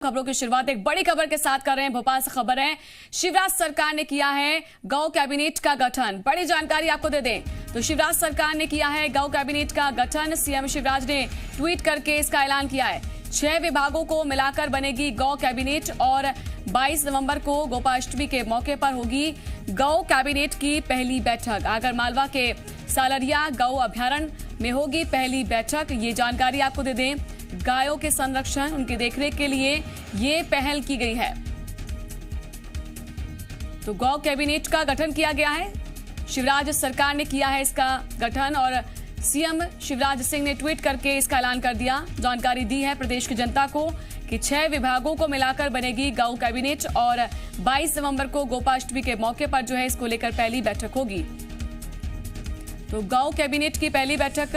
खबरों की शुरुआत एक बड़ी खबर के साथ कर रहे हैं। भोपाल से खबर है, शिवराज सरकार ने किया है गौ कैबिनेट का गठन। बड़ी जानकारी आपको दे दें तो शिवराज सरकार ने किया है गौ कैबिनेट का गठन। सीएम शिवराज ने ट्वीट करके इसका ऐलान किया है। 6 विभागों को मिलाकर बनेगी गौ कैबिनेट और 22 नवंबर को गोपाष्टमी के मौके पर होगी गौ कैबिनेट की पहली बैठक। आगरमालवा के सालरिया गौ अभ्यारण्य में होगी पहली बैठक। ये जानकारी आपको दे दें, गायों के संरक्षण, उनकी देखरेख के लिए ये पहल की गई है। तो गौ कैबिनेट का गठन किया गया है। शिवराज सरकार ने किया है इसका गठन और सीएम शिवराज सिंह ने ट्वीट करके इसका ऐलान कर दिया। जानकारी दी है प्रदेश की जनता को कि 6 विभागों को मिलाकर बनेगी गौ कैबिनेट और 22 नवंबर को गोपाष्टमी के मौके पर जो है इसको लेकर पहली बैठक होगी। तो गौ कैबिनेट की पहली बैठक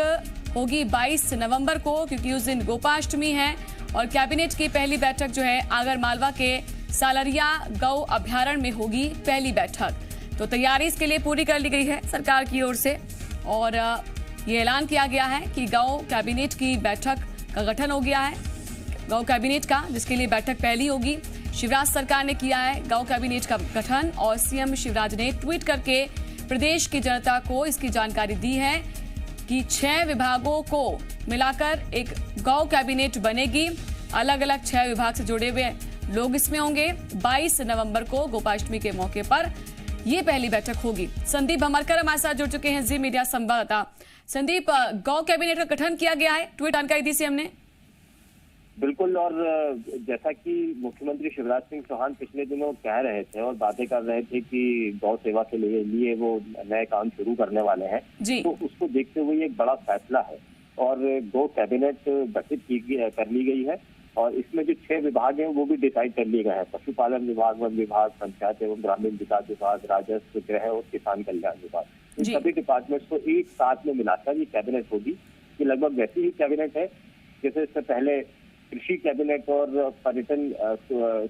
होगी 22 नवंबर को, क्योंकि उस दिन गोपाष्टमी है। और कैबिनेट की पहली बैठक जो है आगरमालवा के सालरिया गौ अभ्यारण्य में होगी पहली बैठक। तो तैयारी इसके लिए पूरी कर ली गई है सरकार की ओर से और ये ऐलान किया गया है कि गौ कैबिनेट की बैठक का गठन हो गया है। गौ कैबिनेट का, जिसके लिए बैठक पहली होगी। शिवराज सरकार ने किया है गौ कैबिनेट का गठन और सीएम शिवराज ने ट्वीट करके प्रदेश की जनता को इसकी जानकारी दी है कि 6 विभागों को मिलाकर एक गौ कैबिनेट बनेगी। अलग अलग 6 विभाग से जुड़े हुए लोग इसमें होंगे। 22 नवंबर को गोपाष्टमी के मौके पर ये पहली बैठक होगी। संदीप भमरकर हमारे साथ जुड़ चुके हैं, जी मीडिया संवाददाता। संदीप, गौ कैबिनेट का गठन किया गया है, ट्वीट जानकारी दी सीएम ने। बिल्कुल, और जैसा कि मुख्यमंत्री शिवराज सिंह चौहान पिछले दिनों कह रहे थे और बातें कर रहे थे कि गौ सेवा के लिए वो नए काम शुरू करने वाले हैं, तो उसको देखते हुए एक बड़ा फैसला है और गौ कैबिनेट गठित कर ली गई है। और इसमें जो 6 विभाग हैं वो भी डिसाइड कर लिए गए हैं। पशुपालन विभाग, वन विभाग, पंचायत एवं ग्रामीण विकास विभाग, राजस्व, गृह और किसान कल्याण विभाग, इन सभी डिपार्टमेंट्स को एक साथ में मिलाकर ये कैबिनेट होगी। ये लगभग वैसी ही कैबिनेट है जैसे इससे पहले कृषि कैबिनेट और पर्यटन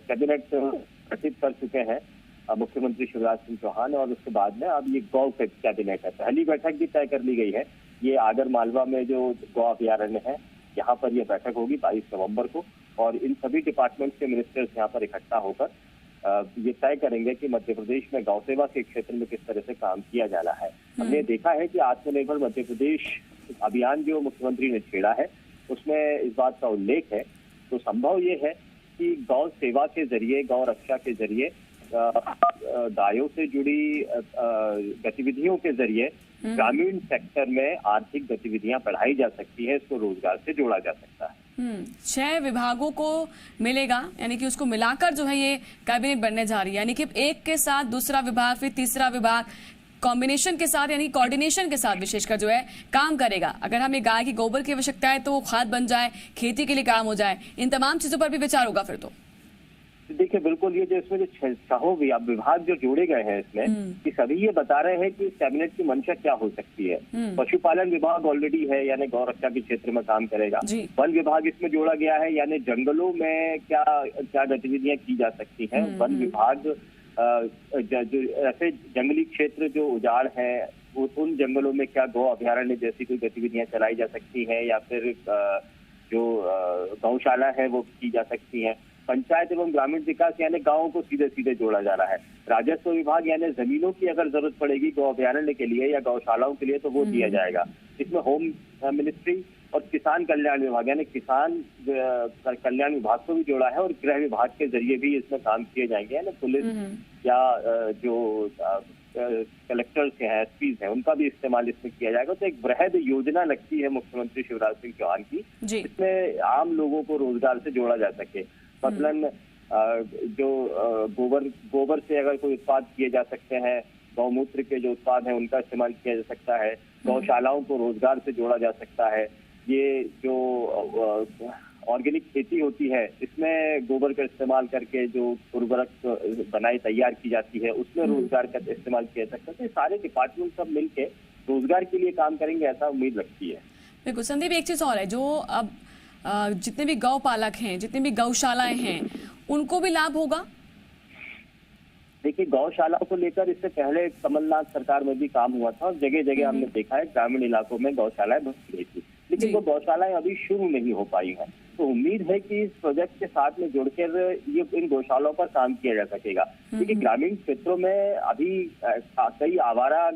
कैबिनेट गठित कर चुके हैं मुख्यमंत्री शिवराज सिंह चौहान। और उसके बाद में अब ये गौ कैबिनेट है। पहली बैठक भी तय कर ली गई है। ये आगरमालवा में जो गौ अभ्यारण्य है, यहाँ पर यह बैठक होगी 22 नवंबर को। और इन सभी डिपार्टमेंट के मिनिस्टर्स यहाँ पर इकट्ठा होकर ये तय करेंगे कि मध्य प्रदेश में गौ सेवा के क्षेत्र में किस तरह से काम किया जाना है। हमने देखा है कि आत्मनिर्भर मध्य प्रदेश अभियान जो मुख्यमंत्री ने छेड़ा है उसमें इस बात का उल्लेख है। तो संभव ये है कि गौ सेवा के जरिए, गौ रक्षा के जरिए, गायों से जुड़ी गतिविधियों के जरिए ग्रामीण सेक्टर में आर्थिक गतिविधियां बढ़ाई जा सकती है। इसको रोजगार से जोड़ा जा सकता है। 6 विभागों को मिलेगा, यानी कि उसको मिलाकर जो है ये कैबिनेट बनने जा रही है। यानी कि एक के साथ दूसरा विभाग, फिर तीसरा विभाग कॉम्बिनेशन के साथ, यानी कोऑर्डिनेशन के साथ विशेषकर जो है काम करेगा। अगर हमें गाय की गोबर की आवश्यकता है तो वो खाद बन जाए, खेती के लिए काम हो जाए, इन तमाम चीजों पर भी विचार होगा फिर। तो देखिए, बिल्कुल, ये जो इसमें जो 6 विभाग जो जोड़े गए हैं इसमें, कि सभी ये बता रहे हैं कि कैबिनेट की मंशा क्या हो सकती है। पशुपालन विभाग ऑलरेडी है, यानी गौ रक्षा के क्षेत्र में काम करेगा। वन विभाग इसमें जोड़ा गया है, यानी जंगलों में क्या क्या गतिविधियां की जा सकती हैं। वन विभाग ऐसे जंगली क्षेत्र जो उजाड़ है उन जंगलों में क्या गौ अभ्यारण्य जैसी कोई गतिविधियां चलाई जा सकती हैं, या फिर जो गौशाला है वो की जा सकती हैं। पंचायत एवं ग्रामीण विकास, यानी गांवों को सीधे सीधे जोड़ा जा रहा है। राजस्व विभाग, यानी जमीनों की अगर जरूरत पड़ेगी गौ अभ्यारण्य के लिए या गौशालाओं के लिए तो वो दिया जाएगा। इसमें होम मिनिस्ट्री और किसान कल्याण विभाग, यानी किसान कल्याण विभाग को भी जोड़ा है। और गृह विभाग के जरिए भी इसमें काम किए जाएंगे, यानी पुलिस या जो कलेक्टर्स हैं, एसपीज हैं, उनका भी इस्तेमाल इसमें किया जाएगा। तो एक बृहद योजना लगती है मुख्यमंत्री शिवराज सिंह चौहान की, जिसमें आम लोगों को रोजगार से जोड़ा जा सके। मसलन जो गोबर से अगर कोई उत्पाद किए जा सकते हैं, गौमूत्र के जो उत्पाद हैं उनका इस्तेमाल किया जा सकता है। गौशालाओं को रोजगार से जोड़ा जा सकता है। ये जो ऑर्गेनिक खेती होती है इसमें गोबर का इस्तेमाल करके जो उर्वरक बनाई तैयार की जाती है उसमें रोजगार का इस्तेमाल किया जा सकता है। तो सारे डिपार्टमेंट सब मिलके रोजगार के लिए काम करेंगे, ऐसा उम्मीद लगती है। बिल्कुल संदीप, एक चीज और है, जो अब जितने भी गौ पालक हैं, जितने भी गौशालाएं हैं, उनको भी लाभ होगा। देखिए, गौशालाओं को लेकर इससे पहले कमलनाथ सरकार में भी काम हुआ था और जगह जगह हमने देखा है ग्रामीण इलाकों में गौशालाएं बन रही थी, लेकिन वो गौशालाएं अभी शुरू नहीं हो पाई हैं। तो उम्मीद है कि इस प्रोजेक्ट के साथ में जुड़कर ये इन गौशालाओं पर काम किया जा सकेगा। क्योंकि ग्रामीण क्षेत्रों में अभी कई आवारा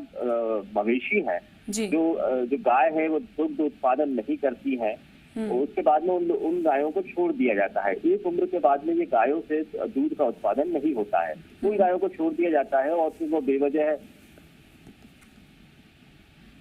मवेशी हैं जो गाय है वो दुग्ध उत्पादन नहीं करती है, और उसके बाद में उन गायों को छोड़ दिया जाता है। एक उम्र के बाद में ये गायों से दूध का उत्पादन नहीं होता है, उन गायों को छोड़ दिया जाता है और फिर वो बेवजह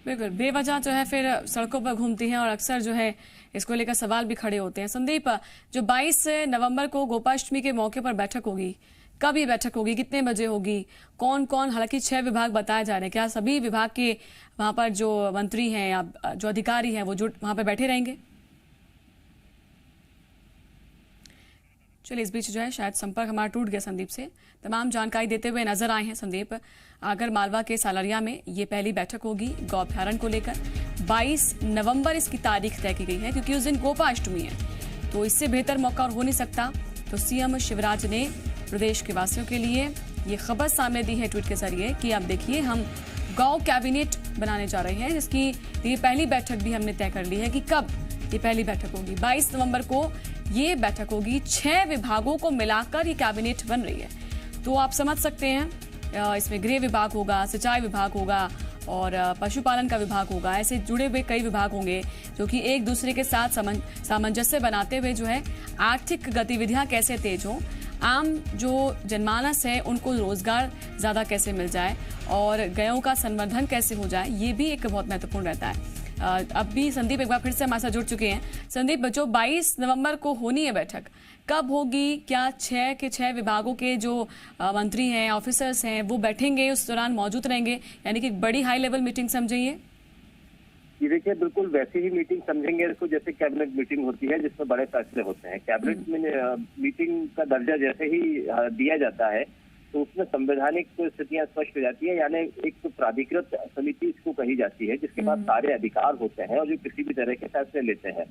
बिल्कुल बेवजह जो है फिर सड़कों पर घूमती हैं और अक्सर जो है इसको लेकर सवाल भी खड़े होते हैं। संदीप, जो 22 नवंबर को गोपाष्टमी के मौके पर बैठक होगी, कब ये बैठक होगी, कितने बजे होगी, कौन कौन, हालांकि 6 विभाग बताए जा रहे हैं, क्या सभी विभाग के वहां पर जो मंत्री हैं या जो अधिकारी हैं वो वहां पर बैठे रहेंगे? चलिए, इस बीच जो है शायद संपर्क हमारा टूट गया संदीप से। तमाम जानकारी देते हुए नजर आए हैं संदीप। आगर मालवा के सालरिया में ये पहली बैठक होगी गौ अभ्यारण्य को लेकर। 22 नवंबर इसकी तारीख तय की गई है क्योंकि उस दिन गोपाष्टमी है, तो इससे बेहतर मौका और हो नहीं सकता। तो सीएम शिवराज ने प्रदेश के वासियों के लिए ये खबर सामने दी है ट्वीट के जरिए कि आप देखिए, हम गौ कैबिनेट बनाने जा रहे हैं, जिसकी ये पहली बैठक भी हमने तय कर ली है कि कब ये पहली बैठक होगी। 22 नवंबर को ये बैठक होगी। 6 विभागों को मिलाकर ये कैबिनेट बन रही है, तो आप समझ सकते हैं इसमें गृह विभाग होगा, सिंचाई विभाग होगा और पशुपालन का विभाग होगा। ऐसे जुड़े हुए कई विभाग होंगे जो कि एक दूसरे के साथ सामंजस्य बनाते हुए जो है आर्थिक गतिविधियां कैसे तेज हों, आम जो जनमानस है उनको रोजगार ज्यादा कैसे मिल जाए और गायों का संवर्धन कैसे हो जाए, ये भी एक बहुत महत्वपूर्ण रहता है। अब भी संदीप एक बार फिर से हमारे साथ जुड़ चुके हैं। संदीप, जो 22 नवंबर को होनी है बैठक, कब होगी? क्या 6 के 6 विभागों के जो मंत्री हैं, ऑफिसर्स हैं, वो बैठेंगे, उस दौरान मौजूद रहेंगे, यानी कि एक बड़ी हाई लेवल मीटिंग समझिए? ये देखिए, बिल्कुल वैसी ही मीटिंग समझेंगे इसको जैसे कैबिनेट मीटिंग होती है जिसमें बड़े फैसले होते हैं। कैबिनेट में मीटिंग का दर्जा जैसे ही दिया जाता है तो उसमें संवैधानिक स्थितियां स्पष्ट हो जाती है, यानी एक प्राधिकृत समिति इसको कही जाती है जिसके पास सारे अधिकार होते हैं और जो किसी भी तरह के फैसले लेते हैं।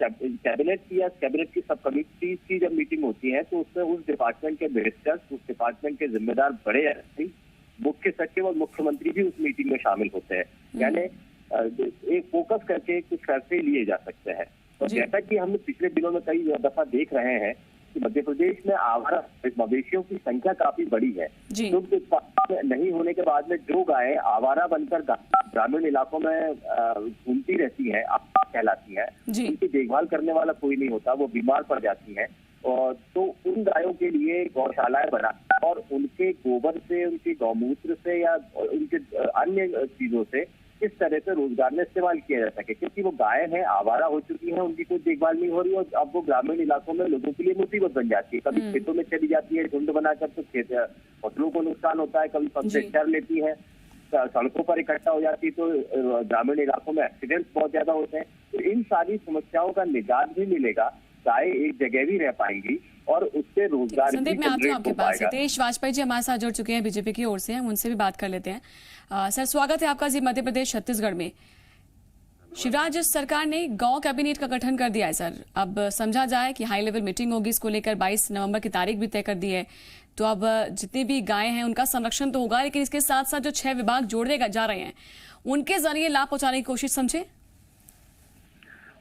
कैबिनेट की या कैबिनेट की सब कमिटी की जब मीटिंग होती है तो उसमें उस डिपार्टमेंट के मिनिस्टर्स, उस डिपार्टमेंट के जिम्मेदार बड़े अधिकारी, मुख्य सचिव और मुख्यमंत्री भी उस मीटिंग में शामिल होते हैं। यानी एक फोकस करके कुछ फैसले लिए जा सकते हैं। और जैसा कि हम पिछले दिनों में कई दफा देख रहे हैं कि मध्य प्रदेश में आवारा मवेशियों की संख्या काफी बड़ी है। दुग्ध उत्पादन नहीं होने के बाद में जो गायें आवारा बनकर ग्रामीण इलाकों में घूमती रहती हैं, कहलाती हैं, उनकी देखभाल करने वाला कोई नहीं होता, वो बीमार पड़ जाती हैं। और तो उन गायों के लिए गौशालाएं बना और उनके गोबर से, उनके गौमूत्र से या उनके अन्य चीजों से किस तरह से रोजगार में इस्तेमाल किया जा सके, क्योंकि वो गायें हैं, आवारा हो चुकी हैं, उनकी कोई देखभाल नहीं हो रही और अब वो ग्रामीण इलाकों में लोगों के लिए मुसीबत बन जाती है। कभी खेतों में चली जाती है झुंड बनाकर, तो फसलों को नुकसान होता है, कभी फसलें चर लेती है, सड़कों पर इकट्ठा हो जाती है, तो ग्रामीण इलाकों में एक्सीडेंट्स बहुत ज्यादा होते हैं। तो इन सारी समस्याओं का निजात भी मिलेगा, गाय एक जगह भी रह पाएंगी और उससे रोजगार भी जनरेट हो पाएगा। हितेश वाजपेयी जी हमारे साथ जुड़ चुके हैं बीजेपी की ओर से, हम उनसे भी बात कर लेते हैं। सर, स्वागत है आपका जी मध्य प्रदेश छत्तीसगढ़ में। शिवराज सरकार ने गौ कैबिनेट का गठन कर दिया है सर। अब समझा जाए कि हाई लेवल मीटिंग होगी इसको लेकर, 22 नवंबर की तारीख भी तय कर दी है। तो अब जितनी भी गायें हैं उनका संरक्षण तो होगा, लेकिन इसके साथ साथ जो 6 विभाग जोड़े जा रहे हैं उनके जरिए लाभ पहुंचाने की कोशिश समझे।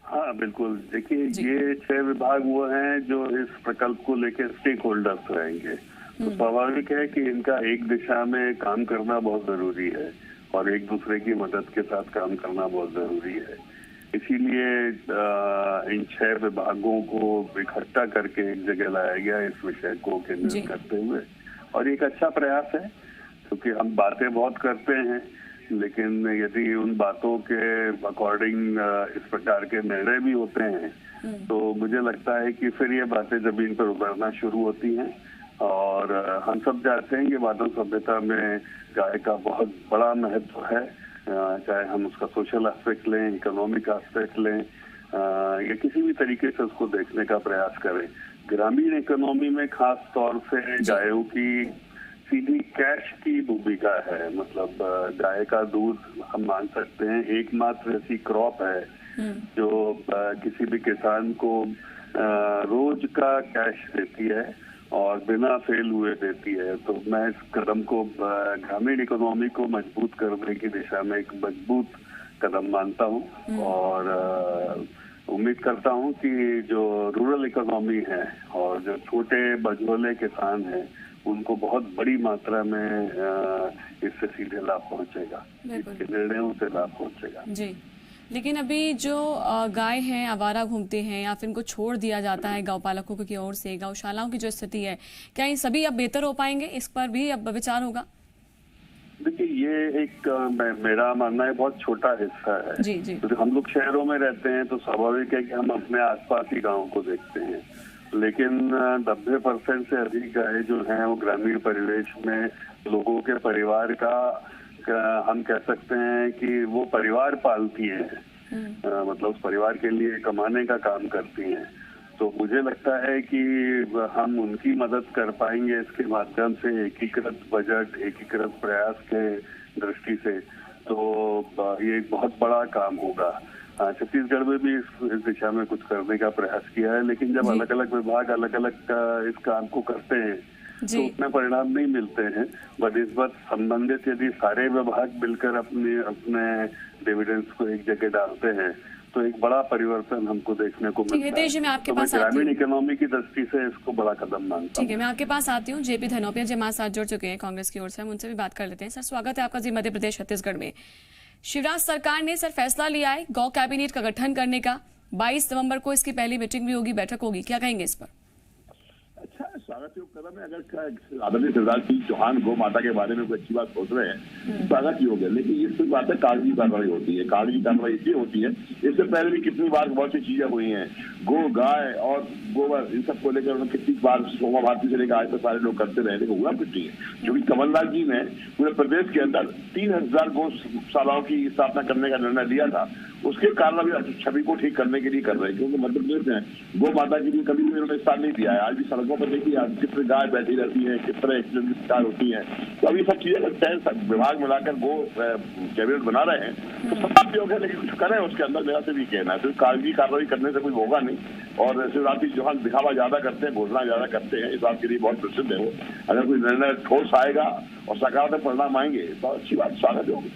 हाँ बिल्कुल, देखिए ये 6 विभाग वो हैं जो इस प्रकल्प को लेकर स्टेक होल्डर्स रहेंगे। तो स्वाभाविक है कि इनका एक दिशा में काम करना बहुत जरूरी है और एक दूसरे की मदद के साथ काम करना बहुत जरूरी है। इसीलिए इन 6 विभागों को इकट्ठा करके एक जगह लाया गया इस विषय को केंद्रित करते हुए, और एक अच्छा प्रयास है क्योंकि हम बातें बहुत करते हैं लेकिन यदि उन बातों के अकॉर्डिंग इस प्रकार के निर्णय भी होते हैं तो मुझे लगता है कि फिर ये बातें जमीन पर उतरना शुरू होती हैं। और हम सब जानते हैं कि मानव सभ्यता में गाय का बहुत बड़ा महत्व है, चाहे हम उसका सोशल एस्पेक्ट लें, इकोनॉमिक एस्पेक्ट लें या किसी भी तरीके से उसको देखने का प्रयास करें। ग्रामीण इकोनॉमी में खास तौर से गायों की सीधी कैश की भूमिका है। मतलब गाय का दूध हम मान सकते हैं एकमात्र ऐसी क्रॉप है जो किसी भी किसान को रोज का कैश देती है और बिना फेल हुए देती है। तो मैं इस कदम को ग्रामीण इकोनॉमी को मजबूत करने की दिशा में एक मजबूत कदम मानता हूँ और उम्मीद करता हूं कि जो रूरल इकोनॉमी है और जो छोटे मझोले किसान हैं उनको बहुत बड़ी मात्रा में इससे सीधे लाभ पहुंचेगा, इसके निर्णयों से लाभ पहुंचेगा। जी, लेकिन अभी जो गाय हैं आवारा घूमते हैं या फिर इनको छोड़ दिया जाता है गौ पालकों की ओर से, गौशालाओं की जो स्थिति है, क्या ये सभी अब बेहतर हो पाएंगे? इस पर भी अब विचार होगा? देखिए, ये एक मेरा मानना है बहुत छोटा हिस्सा है। जी जी। तो हम लोग शहरों में रहते हैं तो स्वाभाविक है कि हम अपने आसपास ही गाँव को देखते हैं, लेकिन 90% से अधिक गाय जो हैं वो ग्रामीण परिवेश में लोगों के परिवार का हम कह सकते हैं कि वो परिवार पालती है, मतलब उस परिवार के लिए कमाने का काम करती हैं। तो मुझे लगता है कि हम उनकी मदद कर पाएंगे इसके माध्यम से एकीकृत बजट, एकीकृत प्रयास के दृष्टि से, तो ये एक बहुत बड़ा काम होगा। छत्तीसगढ़ में भी इस दिशा में कुछ करने का प्रयास किया है, लेकिन जब अलग अलग विभाग अलग अलग इस काम को करते हैं तो उतने परिणाम नहीं मिलते हैं। बट इस बार संबंधित यदि सारे विभाग मिलकर अपने डिविडेंड्स को एक जगह डालते हैं तो एक बड़ा परिवर्तन हमको देखने को मिलता है। मैं आपके पास ग्रामीण इकोनॉमी की दृष्टि से इसको बड़ा कदम मानता हूं। ठीक है, मैं आपके पास आती हूँ। जेपी धनोपिया जी हमारे साथ जुड़ चुके हैं कांग्रेस की ओर से, हम उनसे भी बात कर लेते हैं। सर, स्वागत है आपका जी मध्य प्रदेश छत्तीसगढ़ में। शिवराज सरकार ने सर फैसला लिया है गौ कैबिनेट का गठन करने का। 22 नवंबर को इसकी पहली मीटिंग भी होगी, बैठक होगी, क्या कहेंगे इस पर? अच्छा, स्वागत योग कदम है। अगर आदरणीय शिवराज सिंह चौहान गौ माता के बारे में कोई अच्छी बात सोच रहे हैं, स्वागत योग है। लेकिन ये सिर्फ बात है कागजी कार्रवाई होती है। कागजी कार्रवाई इसलिए होती है, इससे पहले भी कितनी बार बहुत सी चीजें हुई हैं, गो, गाय और गोबर, इन सबको लेकर उन्होंने कितनी बार सोमा भारती से लेकर आज तक सारे लोग करते रहे, लेकिन हुआ कुछ नहीं है। क्योंकि कमलनाथ जी ने पूरे प्रदेश के अंदर 3000 गौशालाओं की स्थापना करने का निर्णय लिया था, उसके कारण अभी छवि को ठीक करने के लिए कर रहे हैं। क्योंकि मध्य प्रदेश में गौ माता के लिए कभी भी उन्होंने स्थान नहीं दिया है। आज भी सड़कों पर देखिए कितने गाय बैठी रहती है, किस तरह एक्सीडेंट की शिकार होती है। तो अभी सब चीजें तय विभाग मिलाकर गो कैबिनेट बना रहे हैं, तो सब योग है, लेकिन कुछ करें उसके अंदर मेरा से भी कहना है। तो कागजी कार्रवाई करने से कुछ होगा नहीं। और शिवराज सिंह चौहान दिखावा ज्यादा करते हैं, घोषणा ज्यादा करते हैं, इस बात के लिए बहुत प्रसिद्ध है वो। अगर कोई निर्णय ठोस आएगा और सकारात्मक परिणाम आएंगे तो अच्छी बात, स्वागत होगी।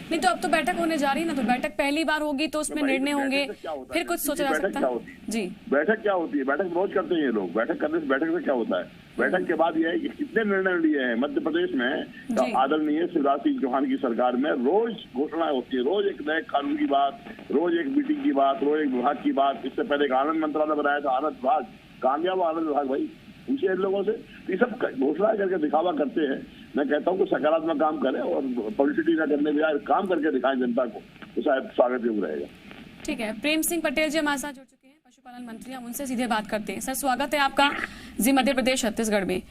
नहीं तो अब तो बैठक होने जा रही है ना, तो बैठक पहली बार होगी तो उसमें निर्णय होंगे, फिर कुछ सोचा जा सकता है। जी, बैठक क्या होती है? बैठक रोज करते हैं ये लोग। बैठक करने से बैठक से क्या होता है? बैठक के बाद यह है कि कितने निर्णय लिए हैं मध्य प्रदेश में आदरणीय शिवराज सिंह चौहान की सरकार में। रोज घोषणाएं होती है, रोज एक नए कानून की बात, रोज एक मीटिंग की बात, रोज एक विभाग की बात। इससे पहले एक आनंद मंत्रालय बनाया था, आनंद विभाग, कहाँ गया वो आनंद विभाग भाई? पूछिए इन लोगों से। ये सब घोषणाएं करके दिखावा करते हैं। मैं कहता हूँ कि सकारात्मक काम करें और पब्लिसिटी न करने बजाय काम करके दिखाएं जनता को, तो शायद स्वागत योग रहेगा। ठीक है, प्रेम सिंह पटेल जी हमारे साथ जुड़ चुके हैं, पशुपालन मंत्री, हम उनसे सीधे बात करते हैं। सर, स्वागत है आपका जी मध्य प्रदेश छत्तीसगढ़ में।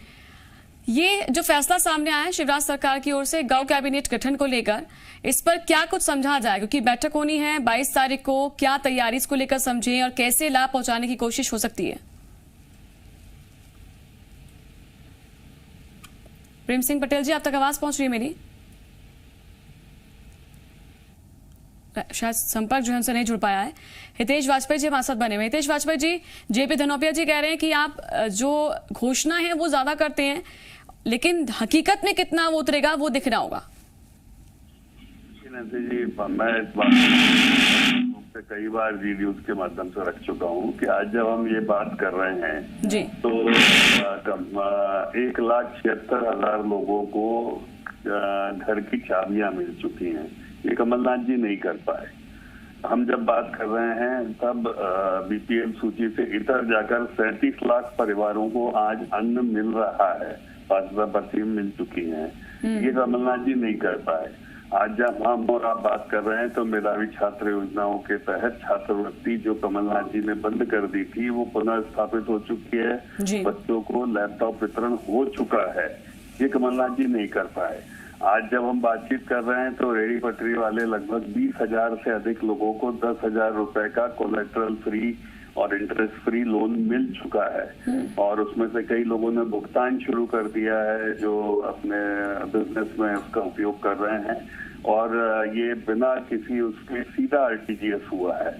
ये जो फैसला सामने आया है शिवराज सरकार की ओर से गौ कैबिनेट गठन को लेकर, इस पर क्या कुछ समझा जाए? क्योंकि बैठक होनी है 22 तारीख को, क्या तैयारी इसको लेकर समझे और कैसे लाभ पहुंचाने की कोशिश हो सकती है? प्रेम सिंह पटेल जी, आप तक आवाज पहुंच रही है मेरी? शायद संपर्क जो है उनसे नहीं जुड़ पाया है। हितेश वाजपेयी जी हमारे साथ बने हुए। हितेश वाजपेयी जी, जेपी धनोपिया जी कह रहे हैं कि आप जो घोषणा है वो ज्यादा करते हैं, लेकिन हकीकत में कितना वो उतरेगा वो दिख रहा होगा। जी, मैं इस बात से कई बार जी न्यूज के माध्यम से रख चुका हूँ कि आज जब हम ये बात कर रहे हैं जी, तो 1,76,000 लोगों को घर की चाबियां मिल चुकी हैं। ये कमलनाथ जी नहीं कर पाए। हम जब बात कर रहे हैं तब बीपीएल सूची से इतर जाकर 37 लाख परिवारों को आज अन्न मिल रहा है, 5% मिल चुकी हैं। ये कमलनाथ जी नहीं कर पाए। आज जब हम और आप बात कर रहे हैं तो मेधावी छात्र योजनाओं के तहत छात्रवृत्ति जो कमलनाथ जी ने बंद कर दी थी वो पुनः स्थापित हो चुकी है। बच्चों को लैपटॉप वितरण हो चुका है। ये कमलनाथ जी नहीं कर पाए। आज जब हम बातचीत कर रहे हैं तो रेहड़ी पटरी वाले लगभग 20,000 से अधिक लोगों को 10,000 रुपए का कोलेट्रल फ्री और इंटरेस्ट फ्री लोन मिल चुका है। और उसमें से कई लोगों ने भुगतान शुरू कर दिया है जो अपने बिजनेस में उसका उपयोग कर रहे हैं, और ये बिना किसी उसके सीधा आरटीजीएस हुआ है।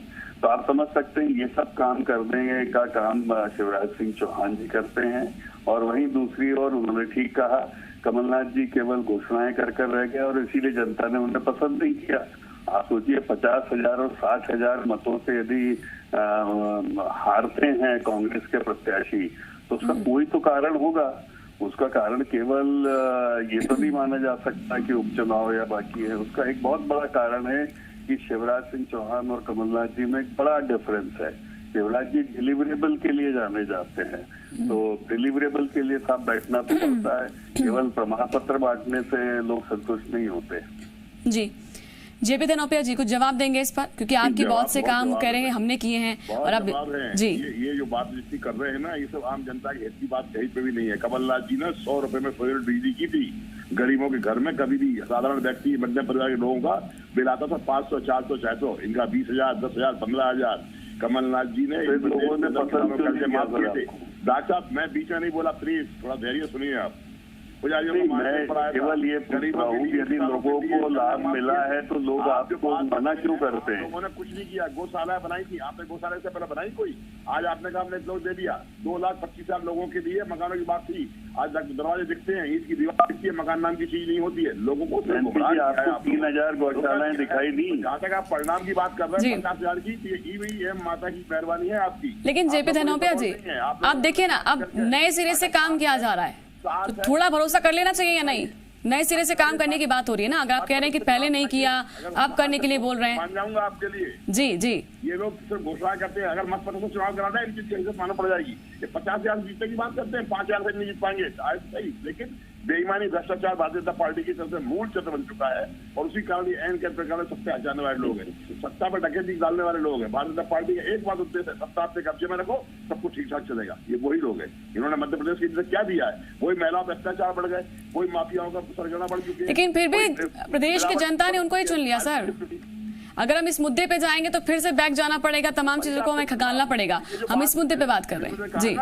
तो आप समझ सकते हैं ये सब काम करने का काम शिवराज सिंह चौहान जी करते हैं। और वहीं दूसरी ओर उन्होंने ठीक कहा, कमलनाथ जी केवल घोषणाएं कर रह गए और इसीलिए जनता ने उन्हें पसंद नहीं किया। आप सोचिए 50,000 और 60,000 मतों से यदि हारते हैं कांग्रेस के प्रत्याशी तो उसका कोई तो कारण होगा। उसका कारण केवल ये तो नहीं माना जा सकता कि उपचुनाव या बाकी है। उसका एक बहुत बड़ा कारण है कि शिवराज सिंह चौहान और कमलनाथ जी में एक बड़ा डिफरेंस है। शिवराज जी डिलीवरेबल के लिए जाने जाते हैं, तो डिलीवरेबल के लिए साथ बैठना तो पड़ता है। केवल प्रमाण पत्र बांटने से लोग संतुष्ट नहीं होते। जी, जेपी धनोपिया जी कुछ जवाब देंगे इस पर, क्योंकि आपके बहुत से काम कह रहे हैं हमने किए हैं और अब जी ये जो बात जिसकी कर रहे हैं ना, ये सब आम जनता की हित की बात कहीं पे भी नहीं है। कमलनाथ जी ने 100 रुपए में सोलर बिजली की थी गरीबों के घर में। कभी भी साधारण व्यक्ति मध्यम परिवार के लोगों का बिल आता था 500, 400, 600, इनका 20,000, 10,000, 15,000। कमलनाथ जी ने लोगों ने कर्जे माफ किए थे। डॉक्टर साहब मैं बीच में नहीं बोला, प्लीज थोड़ा धैर्य सुनिए आप। मैं केवल ये पूछ रहा हूँ कि यदि लोगों को लाभ मिला है तो लोग आपको मना क्यों करते हैं? लोगों ने कुछ नहीं किया। गौशाला बनाई थी आपने, गौशाला से पहले बनाई कोई? आज आपने कहा हमने लोग दे दिया। 2,25,000 लोगों के लिए मकानों की बात थी। आज दरवाजे दिखते हैं, ईद की दीवार दिखती है, मकान नाम की चीज नहीं होती है। लोगों को 3,000 गौशालाएं दिखाई दी। जहाँ तक आप परिणाम की बात कर रहे हैं 50,000 की, ईवीएम माता की मेहरबानी है आपकी। लेकिन जेपी धनोपिया जी आप देखिए ना, अब नए सिरे से काम किया जा रहा है तो थोड़ा भरोसा कर लेना चाहिए या नहीं? नए सिरे से काम करने की बात हो रही है ना। अगर आप कह रहे हैं कि पहले नहीं किया, अब करने के लिए बोल रहे हैं। मान जाऊंगा आपके लिए। जी जी, ये लोग सिर्फ घोषणा करते हैं। अगर मत पत्र से चुनाव कराना है, इनकी चीजें मानना पड़ जाएगी। ये 50,000 जीतने की बात करते हैं, 5,000 से नहीं जीत पाएंगे आए तो सही। लेकिन बेईमानी भ्रष्टाचार भारतीय जनता पार्टी की तरफ से मूल चित्र बन चुका है और उसी कारण ये एन के प्रकार सत्ता हटाने वाले लोग हैं, सत्ता पर डकैती डालने वाले लोग हैं। भारतीय जनता पार्टी का एक बात उद्देश्य है, सत्ता आपके कब्जे में रखो, सब कुछ ठीक ठाक चलेगा। ये वही लोग हैं। इन्होंने मध्य प्रदेश की तरफ क्या दिया है? वही महिलाओं पर अत्याचार बढ़ गए, वही माफियाओं का सरगना बढ़ चुके हैं। लेकिन फिर भी प्रदेश की जनता ने उनको ही चुन लिया सर। अगर हम इस मुद्दे पे जाएंगे तो फिर से बैक जाना पड़ेगा, तमाम चीजों को हमें खगालना पड़ेगा। हम इस मुद्दे पे बात कर रहे हैं जी।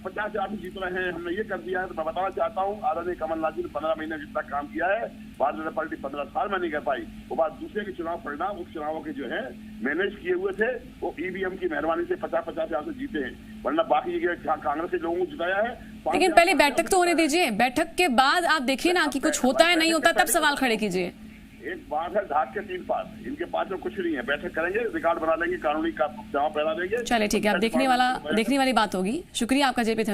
50,000 जीत रहे हैं, हमने ये कर दिया है। तो मैं बताना चाहता हूँ आदरणीय कमलनाथ जी ने 15 महीने जितना काम किया है, भारतीय जनता पार्टी 15 साल में नहीं कर पाई। वो बात दूसरे के चुनाव परिणाम उपचुनावों के जो है मैनेज किए हुए थे, वो ईवीएम की मेहरबानी से 50,000 से जीते हैं, वरना बाकी कांग्रेस के लोगों को जिताया है। लेकिन पहले बैठक तो होने दीजिए, बैठक के बाद आप देखिए ना कि कुछ होता है नहीं होता, तब सवाल खड़े कीजिए। एक बात है ढाक के 3 पास, इनके पास जो कुछ नहीं है। बैठक करेंगे, रिकॉर्ड बना लेंगे, कानूनी का जवाब फैला देंगे। चलिए ठीक है, अब देखने वाली बात होगी। शुक्रिया आपका जेपी।